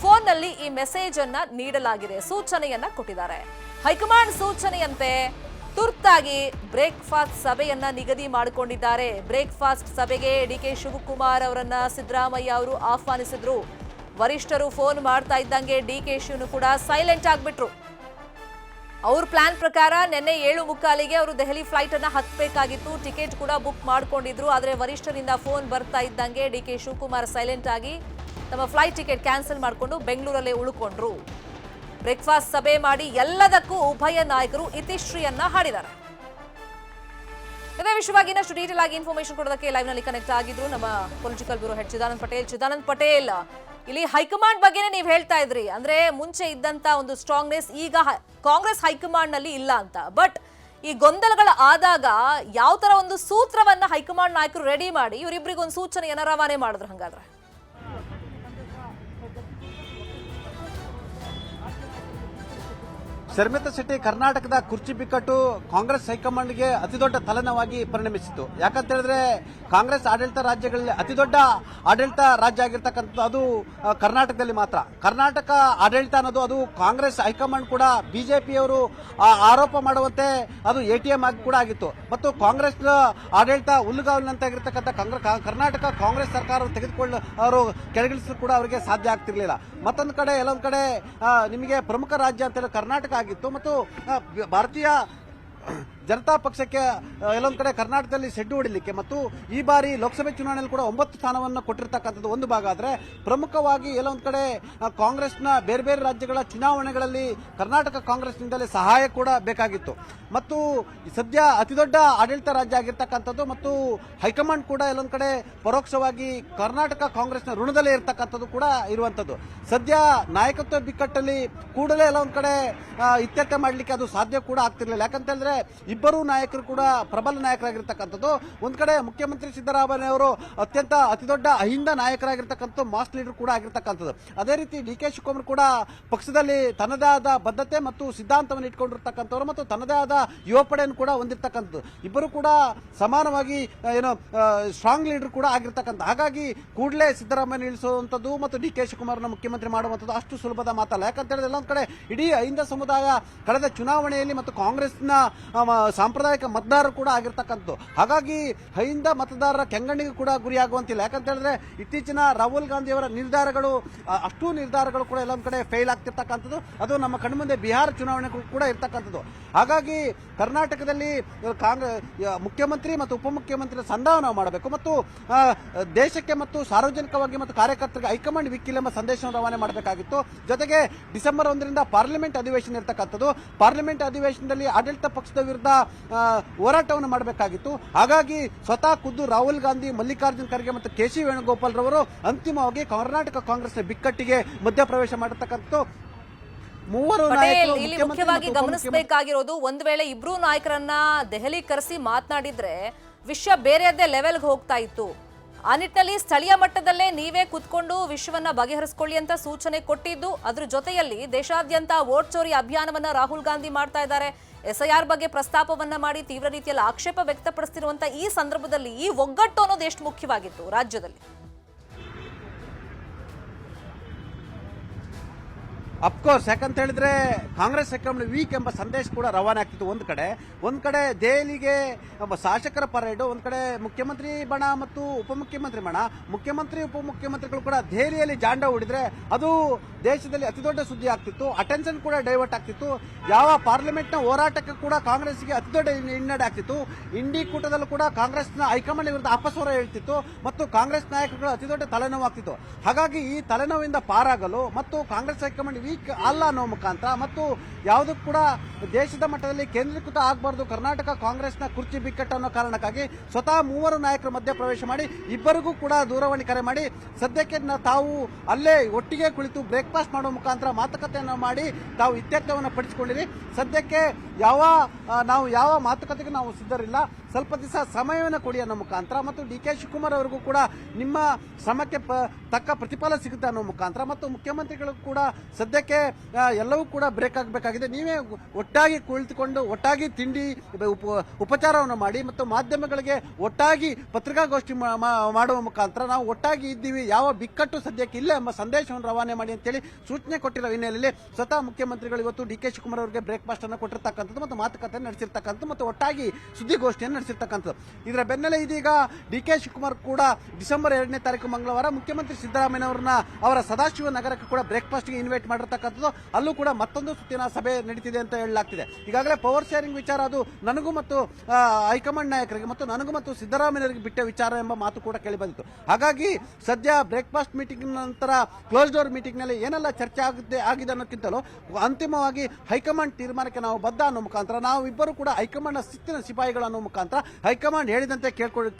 ಫೋನ್ನಲ್ಲಿ ಈ ಮೆಸೇಜ್ ಅನ್ನ ನೀಡಲಾಗಿದೆ, ಸೂಚನೆಯನ್ನ ಕೊಟ್ಟಿದ್ದಾರೆ. ಹೈಕಮಾಂಡ್ ಸೂಚನೆಯಂತೆ ತುರ್ತಾಗಿ ಬ್ರೇಕ್ಫಾಸ್ಟ್ ಸಭೆಯನ್ನ ನಿಗದಿ ಮಾಡಿಕೊಂಡಿದ್ದಾರೆ. ಬ್ರೇಕ್ಫಾಸ್ಟ್ ಸಭೆಗೆ ಡಿ ಕೆ ಶಿವಕುಮಾರ್ ಅವರನ್ನ ಸಿದ್ದರಾಮಯ್ಯ ಅವರು ಆಹ್ವಾನಿಸಿದ್ರು. ವರಿಷ್ಠರು ಫೋನ್ ಮಾಡ್ತಾ ಇದ್ದಂಗೆ ಡಿ ಕೆ ಶಿವನು ಕೂಡ ಸೈಲೆಂಟ್ ಆಗ್ಬಿಟ್ರು. ಅವ್ರ ಪ್ಲಾನ್ ಪ್ರಕಾರ ನಿನ್ನೆ 7:45ಗೆ ಅವರು ದೆಹಲಿ ಫ್ಲೈಟ್ ಅನ್ನ ಹತ್ತಬೇಕಾಗಿತ್ತು. ಟಿಕೆಟ್ ಕೂಡ ಬುಕ್ ಮಾಡ್ಕೊಂಡಿದ್ರು. ಆದ್ರೆ ವರಿಷ್ಠರಿಂದ ಫೋನ್ ಬರ್ತಾ ಇದ್ದಂಗೆ ಡಿ ಕೆ ಶಿವಕುಮಾರ್ ಸೈಲೆಂಟ್ ಆಗಿ ತಮ್ಮ ಫ್ಲೈಟ್ ಟಿಕೆಟ್ ಕ್ಯಾನ್ಸಲ್ ಮಾಡಿಕೊಂಡು ಬೆಂಗಳೂರಲ್ಲೇ ಉಳ್ಕೊಂಡ್ರು. ಬ್ರೇಕ್ಫಾಸ್ಟ್ ಸಭೆ ಮಾಡಿ ಎಲ್ಲದಕ್ಕೂ ಉಭಯ ನಾಯಕರು ಇತಿಶ್ರೀಯನ್ನ ಹಾಡಿದ್ದಾರೆ. ಇದೇ ವಿಷಯವಾಗಿ ಇನ್ನಷ್ಟು ಡೀಟೇಲ್ ಆಗಿ ಇನ್ಫಾರ್ಮೇಶನ್ ಕೊಡೋದಕ್ಕೆ ಲೈವ್ ನಲ್ಲಿ ಕನೆಕ್ಟ್ ಆಗಿದ್ರು ನಮ್ಮ political bureau head Chidanand Patel. Chidanand Patel, ಇಲ್ಲಿ ಹೈಕಮಾಂಡ್ ಬಗ್ಗೆನೇ ನೀವು ಹೇಳ್ತಾ ಇದ್ರಿ, ಅಂದ್ರೆ ಮುಂಚೆ ಇದ್ದಂತ ಒಂದು ಸ್ಟ್ರಾಂಗ್ನೆಸ್ ಈಗ ಕಾಂಗ್ರೆಸ್ ಹೈಕಮಾಂಡ್ ನಲ್ಲಿ ಇಲ್ಲ ಅಂತ. ಬಟ್ ಈ ಗೊಂದಲಗಳ ಆದಾಗ ಯಾವ ತರ ಒಂದು ಸೂತ್ರವನ್ನ ಹೈಕಮಾಂಡ್ ನಾಯಕರು ರೆಡಿ ಮಾಡಿ ಇವರಿಬ್ಬರಿಗೊಂದು ಸೂಚನೆಯನ್ನ ರವಾನೆ ಮಾಡಿದ್ರು ಹಂಗಾದ್ರೆ?
ಶರ್ಮಿತ ಶೆಟ್ಟಿ ಕರ್ನಾಟಕದ ಕುರ್ಚಿ ಬಿಕ್ಕಟ್ಟು ಕಾಂಗ್ರೆಸ್ ಹೈಕಮಾಂಡ್ಗೆ ಅತಿದೊಡ್ಡ ತಲೆನೋವಾಗಿ ಪರಿಣಮಿಸಿತು. ಯಾಕಂತ ಹೇಳಿದ್ರೆ ಕಾಂಗ್ರೆಸ್ ಆಡಳಿತ ರಾಜ್ಯಗಳಲ್ಲಿ ಅತಿದೊಡ್ಡ ಆಡಳಿತ ರಾಜ್ಯ ಆಗಿರ್ತಕ್ಕಂಥದ್ದು ಅದು ಕರ್ನಾಟಕದಲ್ಲಿ ಮಾತ್ರ. ಕರ್ನಾಟಕ ಆಡಳಿತ ಅನ್ನೋದು ಅದು ಕಾಂಗ್ರೆಸ್ ಹೈಕಮಾಂಡ್ ಕೂಡ ಬಿಜೆಪಿಯವರು ಆರೋಪ ಮಾಡುವಂತೆ ಅದು ಎಟಿಎಂ ಆಗಿ ಕೂಡ ಆಗಿತ್ತು. ಮತ್ತು ಕಾಂಗ್ರೆಸ್ ಆಡಳಿತ ಹುಲ್ಲುಗಾವಲಿನಂತಾಗಿರ್ತಕ್ಕಂಥ ಕರ್ನಾಟಕ ಕಾಂಗ್ರೆಸ್ ಸರ್ಕಾರ ಅವರು ಕೆಳಗಿಳಿಸಲು ಕೂಡ ಅವರಿಗೆ ಸಾಧ್ಯ ಆಗ್ತಿರ್ಲಿಲ್ಲ. ಮತ್ತೊಂದು ಕಡೆ ಎಲ್ಲೊಂದು ಕಡೆ ನಿಮಗೆ ಪ್ರಮುಖ ರಾಜ್ಯ ಅಂತ ಹೇಳಿ ಕರ್ನಾಟಕ ಆಗಿತ್ತು ಮತ್ತು ಭಾರತೀಯ ಜನತಾ ಪಕ್ಷಕ್ಕೆ ಎಲ್ಲೊಂದು ಕಡೆ ಕರ್ನಾಟಕದಲ್ಲಿ ಸೆಡ್ಡು ಹೊಡಿಲಿಕ್ಕೆ ಮತ್ತು ಈ ಬಾರಿ ಲೋಕಸಭೆ ಚುನಾವಣೆಯಲ್ಲಿ ಕೂಡ 9 ಸ್ಥಾನವನ್ನು ಕೊಟ್ಟಿರ್ತಕ್ಕಂಥದ್ದು ಒಂದು ಭಾಗ ಆದರೆ, ಪ್ರಮುಖವಾಗಿ ಎಲ್ಲೊಂದು ಕಡೆ ಕಾಂಗ್ರೆಸ್ನ ಬೇರೆ ಬೇರೆ ರಾಜ್ಯಗಳ ಚುನಾವಣೆಗಳಲ್ಲಿ ಕರ್ನಾಟಕ ಕಾಂಗ್ರೆಸ್ನಿಂದಲೇ ಸಹಾಯ ಕೂಡ ಬೇಕಾಗಿತ್ತು. ಮತ್ತು ಸದ್ಯ ಅತಿದೊಡ್ಡ ಆಡಳಿತ ರಾಜ್ಯ ಆಗಿರ್ತಕ್ಕಂಥದ್ದು ಮತ್ತು ಹೈಕಮಾಂಡ್ ಕೂಡ ಎಲ್ಲೊಂದು ಕಡೆ ಪರೋಕ್ಷವಾಗಿ ಕರ್ನಾಟಕ ಕಾಂಗ್ರೆಸ್ನ ಋಣದಲ್ಲೇ ಇರತಕ್ಕಂಥದ್ದು ಕೂಡ ಇರುವಂಥದ್ದು. ಸದ್ಯ ನಾಯಕತ್ವ ಬಿಕ್ಕಟ್ಟಲ್ಲಿ ಕೂಡಲೇ ಎಲ್ಲೊಂದು ಕಡೆ ಇತ್ಯರ್ಥ ಮಾಡಲಿಕ್ಕೆ ಅದು ಸಾಧ್ಯ ಕೂಡ ಆಗ್ತಿರ್ಲಿಲ್ಲ. ಯಾಕಂತ ಹೇಳಿದ್ರೆ ಇಬ್ಬರು ನಾಯಕರು ಕೂಡ ಪ್ರಬಲ ನಾಯಕರಾಗಿರ್ತಕ್ಕಂಥದ್ದು. ಒಂದ್ ಕಡೆ ಮುಖ್ಯಮಂತ್ರಿ ಸಿದ್ದರಾಮಯ್ಯ ಅವರು ಅತಿದೊಡ್ಡ ಅಹಿಂದ ನಾಯಕರಾಗಿರ್ತಕ್ಕಂಥ ಮಾಸ್ ಲೀಡರ್ ಕೂಡ ಆಗಿರ್ತಕ್ಕಂಥದ್ದು. ಅದೇ ರೀತಿ ಡಿ.ಕೆ. ಶಿವಕುಮಾರ್ ಕೂಡ ಪಕ್ಷದಲ್ಲಿ ತನ್ನದೇ ಆದ ಬದ್ಧತೆ ಮತ್ತು ಸಿದ್ಧಾಂತವನ್ನು ಇಟ್ಕೊಂಡಿರ್ತಕ್ಕಂಥವ್ರು ಮತ್ತು ತನ್ನದೇ ಆದ ಯುವ ಪಡೆಯನ್ನು ಕೂಡ ಹೊಂದಿರತಕ್ಕಂಥದ್ದು. ಇಬ್ಬರು ಕೂಡ ಸಮಾನವಾಗಿ ಸ್ಟ್ರಾಂಗ್ ಲೀಡರ್ ಕೂಡ ಆಗಿರ್ತಕ್ಕಂಥ. ಹಾಗಾಗಿ ಕೂಡಲೇ ಸಿದ್ದರಾಮಯ್ಯ ನಿಲ್ಲಿಸುವಂಥದ್ದು ಮತ್ತು ಡಿ.ಕೆ. ಶಿವಕುಮಾರ್ನ ಮುಖ್ಯಮಂತ್ರಿ ಮಾಡುವಂಥದ್ದು ಅಷ್ಟು ಸುಲಭದ ಮಾತಲ್ಲ. ಯಾಕಂತ ಹೇಳಿದ್ರೆ ಎಲ್ಲೊಂದ್ ಕಡೆ ಇಡೀ ಅಹಿಂದ ಸಮುದಾಯ ಕಳೆದ ಚುನಾವಣೆಯಲ್ಲಿ ಮತ್ತು ಕಾಂಗ್ರೆಸ್ನ ಸಾಂಪ್ರದಾಯಿಕ ಮತದಾರರು ಕೂಡ ಆಗಿರ್ತಕ್ಕಂಥದ್ದು. ಹಾಗಾಗಿ ಅಹಿಂದ ಮತದಾರರ ಕೆಂಗಣ್ಣಿಗೆ ಕೂಡ ಗುರಿಯಾಗುವಂತಿಲ್ಲ. ಯಾಕಂತ ಹೇಳಿದ್ರೆ ಇತ್ತೀಚಿನ ರಾಹುಲ್ ಗಾಂಧಿ ಅವರ ಅಷ್ಟೂ ನಿರ್ಧಾರಗಳು ಕೂಡ ಎಲ್ಲೊಂದ್ ಕಡೆ ಫೇಲ್ ಆಗ್ತಿರ್ತಕ್ಕಂಥದ್ದು. ಅದು ನಮ್ಮ ಕಣ್ಮುಂದೆ ಬಿಹಾರ ಚುನಾವಣೆ ಕೂಡ ಇರ್ತಕ್ಕಂಥದ್ದು. ಹಾಗಾಗಿ ಕರ್ನಾಟಕದಲ್ಲಿ ಮುಖ್ಯಮಂತ್ರಿ ಮತ್ತು ಉಪಮುಖ್ಯಮಂತ್ರಿ ಸಂಧಾನ ಮಾಡಬೇಕು ಮತ್ತು ದೇಶಕ್ಕೆ ಮತ್ತು ಸಾರ್ವಜನಿಕವಾಗಿ ಮತ್ತು ಕಾರ್ಯಕರ್ತರಿಗೆ ಹೈಕಮಾಂಡ್ ವೀಕಿಲ್ ಎಂಬ ಸಂದೇಶವನ್ನು ರವಾನೆ ಮಾಡಬೇಕಾಗಿತ್ತು. ಜೊತೆಗೆ ಡಿಸೆಂಬರ್ 1ರಿಂದ ಪಾರ್ಲಿಮೆಂಟ್ ಅಧಿವೇಶನ ಇರತಕ್ಕಂಥದ್ದು. ಪಾರ್ಲಿಮೆಂಟ್ ಅಧಿವೇಶನದಲ್ಲಿ ಆಡಳಿತ ಪಕ್ಷದ ವಿರುದ್ಧ ಹೋರಾಟವನ್ನು ಮಾಡಬೇಕಾಗಿತ್ತು. ಹಾಗಾಗಿ ಸ್ವತಃ ಖುದ್ದು ರಾಹುಲ್ ಗಾಂಧಿ, ಮಲ್ಲಿಕಾರ್ಜುನ್ ಖರ್ಗೆ ಮತ್ತು ಕೆ.ಸಿ. ವೇಣುಗೋಪಾಲ್ ರವರು ಅಂತಿಮವಾಗಿ ಕರ್ನಾಟಕ ಕಾಂಗ್ರೆಸ್ನ ಬಿಕ್ಕಟ್ಟಿಗೆ ಮಧ್ಯಪ್ರವೇಶ ಮಾಡಿರ್ತಕ್ಕಂಥದ್ದು. ಮೂವರು ನಾಯಕರು
ಇಲ್ಲಿ ಮುಖ್ಯವಾಗಿ ಗಮನಿಸಬೇಕಾಗಿರೋದು, ಒಂದು ವೇಳೆ ಇಬ್ರು ನಾಯಕರನ್ನ ದೆಹಲಿ ಕರೆಸಿ ಮಾತನಾಡಿದ್ರೆ ವಿಷಯ ಬೇರೆಯದ್ದೇ ಲೆವೆಲ್ಗೆ ಹೋಗ್ತಾ ಇತ್ತು. ಆ ನಿಟ್ಟಿನಲ್ಲಿ ಸ್ಥಳೀಯ ಮಟ್ಟದಲ್ಲೇ ನೀವೇ ಕುತ್ಕೊಂಡು ವಿಷಯವನ್ನ ಬಗೆಹರಿಸಿಕೊಳ್ಳಿ ಅಂತ ಸೂಚನೆ ಕೊಟ್ಟಿದ್ದು. ಅದ್ರ ಜೊತೆಯಲ್ಲಿ ದೇಶಾದ್ಯಂತ ವೋಟ್ ಚೋರಿ ಅಭಿಯಾನವನ್ನ ರಾಹುಲ್ ಗಾಂಧಿ ಮಾಡ್ತಾ ಇದ್ದಾರೆ. SIR ಬಗ್ಗೆ ಪ್ರಸ್ತಾಪವನ್ನ ಮಾಡಿ ತೀವ್ರ ರೀತಿಯಲ್ಲಿ ಆಕ್ಷೇಪ ವ್ಯಕ್ತಪಡಿಸ್ತಿರುವಂತ ಈ ಸಂದರ್ಭದಲ್ಲಿ ಈ ಒಗ್ಗಟ್ಟು ಅನ್ನೋದು ಎಷ್ಟು ಮುಖ್ಯವಾಗಿತ್ತು ರಾಜ್ಯದಲ್ಲಿ?
ಅಫ್ಕೋರ್ಸ್, ಯಾಕಂತ ಹೇಳಿದ್ರೆ ಕಾಂಗ್ರೆಸ್ ಹೈಕಮಾಂಡ್ ವೀಕ್ ಎಂಬ ಸಂದೇಶ ಕೂಡ ರವಾನೆ ಆಗ್ತಿತ್ತು. ಒಂದ್ ಕಡೆ ದೆಹಲಿಗೆ ಶಾಸಕರ ಪರೇಡ್, ಒಂದ್ ಕಡೆ ಮುಖ್ಯಮಂತ್ರಿ ಬಣ ಮತ್ತು ಉಪಮುಖ್ಯಮಂತ್ರಿ ಬಣ. ಮುಖ್ಯಮಂತ್ರಿ ಉಪಮುಖ್ಯಮಂತ್ರಿಗಳು ಕೂಡ ದೆಹಲಿಯಲ್ಲಿ ಜಾಂಡ ಹೂಡಿದ್ರೆ ಅದು ದೇಶದಲ್ಲಿ ಅತಿದೊಡ್ಡ ಸುದ್ದಿ ಆಗ್ತಿತ್ತು. ಅಟೆನ್ಷನ್ ಕೂಡ ಡೈವರ್ಟ್ ಆಗ್ತಿತ್ತು. ಯಾವ ಪಾರ್ಲಿಮೆಂಟ್ ನ ಹೋರಾಟಕ್ಕೆ ಕೂಡ ಕಾಂಗ್ರೆಸ್ಗೆ ಅತಿದೊಡ್ಡ ಹಿನ್ನಡೆ ಆಗ್ತಿತ್ತು. ಇಂಡಿ ಕೂಟದಲ್ಲೂ ಕೂಡ ಕಾಂಗ್ರೆಸ್ನ ಹೈಕಮಾಂಡ್ ವಿರುದ್ಧ ಅಪಸ್ವರ ಹೇಳ್ತಿತ್ತು ಮತ್ತು ಕಾಂಗ್ರೆಸ್ ನಾಯಕರುಗಳು ಅತಿದೊಡ್ಡ ತಲೆನೋವು ಆಗ್ತಿತ್ತು. ಹಾಗಾಗಿ ಈ ತಲೆನೋವಿಂದ ಪಾರಾಗಲು ಮತ್ತು ಕಾಂಗ್ರೆಸ್ ಹೈಕಮಾಂಡ್ ವೀಕ್ ಅಲ್ಲ ಅನ್ನೋ ಮುಖಾಂತರ ಮತ್ತು ಯಾವುದಕ್ಕೂ ಕೂಡ ದೇಶದ ಮಟ್ಟದಲ್ಲಿ ಕೇಂದ್ರೀಕೃತ ಆಗಬಾರದು ಕರ್ನಾಟಕ ಕಾಂಗ್ರೆಸ್ನ ಕುರ್ಚಿ ಬಿಕ್ಕಟ್ಟು ಅನ್ನೋ ಕಾರಣಕ್ಕಾಗಿ ಸ್ವತಃ ಮೂವರು ನಾಯಕರ ಮಧ್ಯ ಪ್ರವೇಶ ಮಾಡಿ ಇಬ್ಬರಿಗೂ ಕೂಡ ದೂರವಾಣಿ ಕರೆ ಮಾಡಿ ಸದ್ಯಕ್ಕೆ ತಾವು ಅಲ್ಲೇ ಒಟ್ಟಿಗೆ ಕುಳಿತು ಬ್ರೇಕ್ಫಾಸ್ಟ್ ಮಾಡೋ ಮುಖಾಂತರ ಮಾತುಕತೆಯನ್ನು ಮಾಡಿ ತಾವು ಇತ್ಯರ್ಥವನ್ನು ಪಡಿಸಿಕೊಂಡಿರಿ. ಸದ್ಯಕ್ಕೆ ಯಾವ ಮಾತುಕತೆಗೆ ನಾವು ಸಿದ್ಧರಿಲ್ಲ, ಸ್ವಲ್ಪ ದಿವಸ ಸಮಯವನ್ನು ಕೊಡಿ ಅನ್ನೋ ಮುಖಾಂತರ ಮತ್ತು ಡಿ.ಕೆ. ಶಿವಕುಮಾರ್ ಅವರಿಗೂ ಕೂಡ ನಿಮ್ಮ ಶ್ರಮಕ್ಕೆ ತಕ್ಕ ಪ್ರತಿಫಲ ಸಿಗುತ್ತೆ ಅನ್ನೋ ಮುಖಾಂತರ ಮತ್ತು ಮುಖ್ಯಮಂತ್ರಿಗಳು ಕೂಡ ಸದ್ಯಕ್ಕೆ ಎಲ್ಲವೂ ಕೂಡ ಬ್ರೇಕ್ ಆಗಬೇಕಾಗಿದೆ. ನೀವೇ ಒಟ್ಟಾಗಿ ಕುಳಿತುಕೊಂಡು ಒಟ್ಟಾಗಿ ತಿಂಡಿ ಉಪಚಾರವನ್ನು ಮಾಡಿ ಮತ್ತು ಮಾಧ್ಯಮಗಳಿಗೆ ಒಟ್ಟಾಗಿ ಪತ್ರಿಕಾಗೋಷ್ಠಿ ಮಾಡುವ ಮುಖಾಂತರ ನಾವು ಒಟ್ಟಾಗಿ ಇದ್ದೀವಿ, ಯಾವ ಬಿಕ್ಕಟ್ಟು ಸದ್ಯಕ್ಕೆ ಇಲ್ಲ ಎಂಬ ಸಂದೇಶವನ್ನು ರವಾನೆ ಮಾಡಿ ಅಂತೇಳಿ ಸೂಚನೆ ಕೊಟ್ಟಿರೋ ಹಿನ್ನೆಲೆಯಲ್ಲಿ ಸ್ವತಃ ಮುಖ್ಯಮಂತ್ರಿಗಳು ಇವತ್ತು ಡಿ.ಕೆ. ಶಿವಕುಮಾರ್ ಅವರಿಗೆ ಬ್ರೇಕ್ಫಾಸ್ಟ್ ಅನ್ನು ಕೊಟ್ಟಿರ್ತಕ್ಕಂಥದ್ದು ಮತ್ತು ಮಾತುಕತೆ ನಡೆಸಿರ್ತಕ್ಕಂಥದ್ದು ಮತ್ತು ಒಟ್ಟಾಗಿ ಸುದ್ದಿಗೋಷ್ಠಿಯನ್ನು ನಡೆಸಿರ್ತಕ್ಕಂಥದ್ದು. ಇದರ ಬೆನ್ನಲ್ಲೇ ಇದೀಗ ಡಿ.ಕೆ. ಶಿವಕುಮಾರ್ ಕೂಡ ಡಿಸೆಂಬರ್ 2ನೇ ತಾರೀಕು ಮಂಗಳವಾರ ಮುಖ್ಯಮಂತ್ರಿ ಸಿದ್ದರಾಮಯ್ಯ ಅವರ ಸದಾಶಿವ ನಗರಕ್ಕೆ ಕೂಡ ಬ್ರೇಕ್ಫಾಸ್ಟ್ಗೆ ಇನ್ವೈಟ್ ಮಾಡಿರ್ತಕ್ಕಂಥದ್ದು. ಅಲ್ಲೂ ಕೂಡ ಮತ್ತೊಂದು ಸುತ್ತಿನ ಸಭೆ ನಡೀತಿದೆ ಅಂತ ಹೇಳಲಾಗ್ತಿದೆ. ಈಗಾಗಲೇ ಪವರ್ ಶೇರಿಂಗ್ ವಿಚಾರ ಅದು ನನಗೂ ಮತ್ತು ಹೈಕಮಾಂಡ್ ನಾಯಕರಿಗೆ ಮತ್ತು ನನಗೂ ಮತ್ತು ಸಿದ್ದರಾಮಯ್ಯರಿಗೆ ಬಿಟ್ಟ ವಿಚಾರ ಎಂಬ ಮಾತು ಕೂಡ ಕೇಳಿಬಂದಿತ್ತು. ಹಾಗಾಗಿ ಸದ್ಯ ಬ್ರೇಕ್ಫಾಸ್ಟ್ ಮೀಟಿಂಗ್ ನಂತರ ಕ್ಲೋಸ್ ಡೋರ್ ಮೀಟಿಂಗ್ ನಲ್ಲಿ ಏನೆಲ್ಲ ಚರ್ಚೆ ಆಗಿದೆ ಅನ್ನೋಕ್ಕಿಂತಲೂ ಅಂತಿಮವಾಗಿ ಹೈಕಮಾಂಡ್ ತೀರ್ಮಾನಕ್ಕೆ ನಾವು ಬದ್ಧ ಅನ್ನೋ ಮುಖಾಂತರ ನಾವು ಇಬ್ಬರು ಕೂಡ ಹೈಕಮಾಂಡ್ ಶಿಸ್ತಿನ ಸಿಪಾಯಿಗಳು ಅನ್ನೋ ಮುಖಾಂತರ ಹೈಕಮಾಂಡ್ ಹೇಳಿದಂತೆ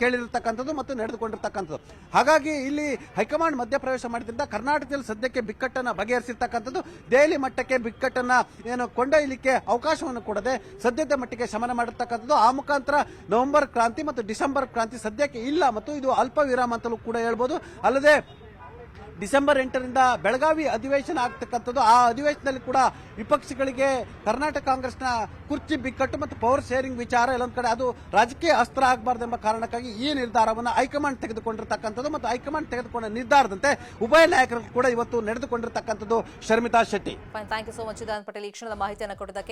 ಕೇಳಿರ್ತಕ್ಕಂಥದ್ದು ಮತ್ತು ನಡೆದುಕೊಂಡಿರ್ತಕ್ಕಂಥದ್ದು. ಹಾಗಾಗಿ ಇಲ್ಲಿ ಹೈಕಮಾಂಡ್ ಮಧ್ಯಪ್ರವೇಶ ಮಾಡಿದ್ರಿಂದ ಕರ್ನಾಟಕದಲ್ಲಿ ಸದ್ಯಕ್ಕೆ ಬಿಕ್ಕಟ್ಟನ್ನು ಬಗೆಹರಿಸಿರ್ತಕ್ಕಂಥದ್ದು. ದೆಹಲಿ ಮಟ್ಟಕ್ಕೆ ಬಿಕ್ಕಟ್ಟನ್ನ ಕೊಂಡೊಯ್ಯಲಿಕ್ಕೆ ಅವಕಾಶವನ್ನು ಕೊಡದೆ ಸದ್ಯದ ಮಟ್ಟಿಗೆ ಶಮನ ಮಾಡಿರ್ತಕ್ಕಂಥದ್ದು. ಆ ಮುಖಾಂತರ ನವೆಂಬರ್ ಕ್ರಾಂತಿ ಮತ್ತು ಡಿಸೆಂಬರ್ ಕ್ರಾಂತಿ ಸದ್ಯಕ್ಕೆ ಇಲ್ಲ ಮತ್ತು ಇದು ಅಲ್ಪ ವಿರಾಮ ಅಂತಲೂ ಕೂಡ ಹೇಳ್ಬೋದು. ಅಲ್ಲದೆ ಡಿಸೆಂಬರ್ 8ರಿಂದ ಬೆಳಗಾವಿ ಅಧಿವೇಶನ ಆಗ್ತಕ್ಕಂಥದ್ದು. ಆ ಅಧಿವೇಶನದಲ್ಲಿ ಕೂಡ ವಿಪಕ್ಷಗಳಿಗೆ ಕರ್ನಾಟಕ ಕಾಂಗ್ರೆಸ್ನ ಕುರ್ಚಿ ಬಿಕ್ಕಟ್ಟು ಮತ್ತು ಪವರ್ ಶೇರಿಂಗ್ ವಿಚಾರ ಎಲ್ಲೊಂದ್ ಕಡೆ ಅದು ರಾಜಕೀಯ ಅಸ್ತ್ರ ಆಗಬಾರ್ದೆಂಬ ಕಾರಣಕ್ಕಾಗಿ ಈ ನಿರ್ಧಾರವನ್ನು ಹೈಕಮಾಂಡ್ ತೆಗೆದುಕೊಂಡಿರ್ತಕ್ಕಂಥದ್ದು ಮತ್ತು ಹೈಕಮಾಂಡ್ ತೆಗೆದುಕೊಂಡ ನಿರ್ಧಾರದಂತೆ ಉಭಯ ನಾಯಕರು ಕೂಡ ಇವತ್ತು ನಡೆದುಕೊಂಡಿರ್ತಕ್ಕಂಥದ್ದು. Sharmita Shetty,
thank you so much Chidanand Patel ಈ ಕ್ಷಣದ ಮಾಹಿತಿಯನ್ನು ಕೊಟ್ಟಿದ್ದಕ್ಕೆ.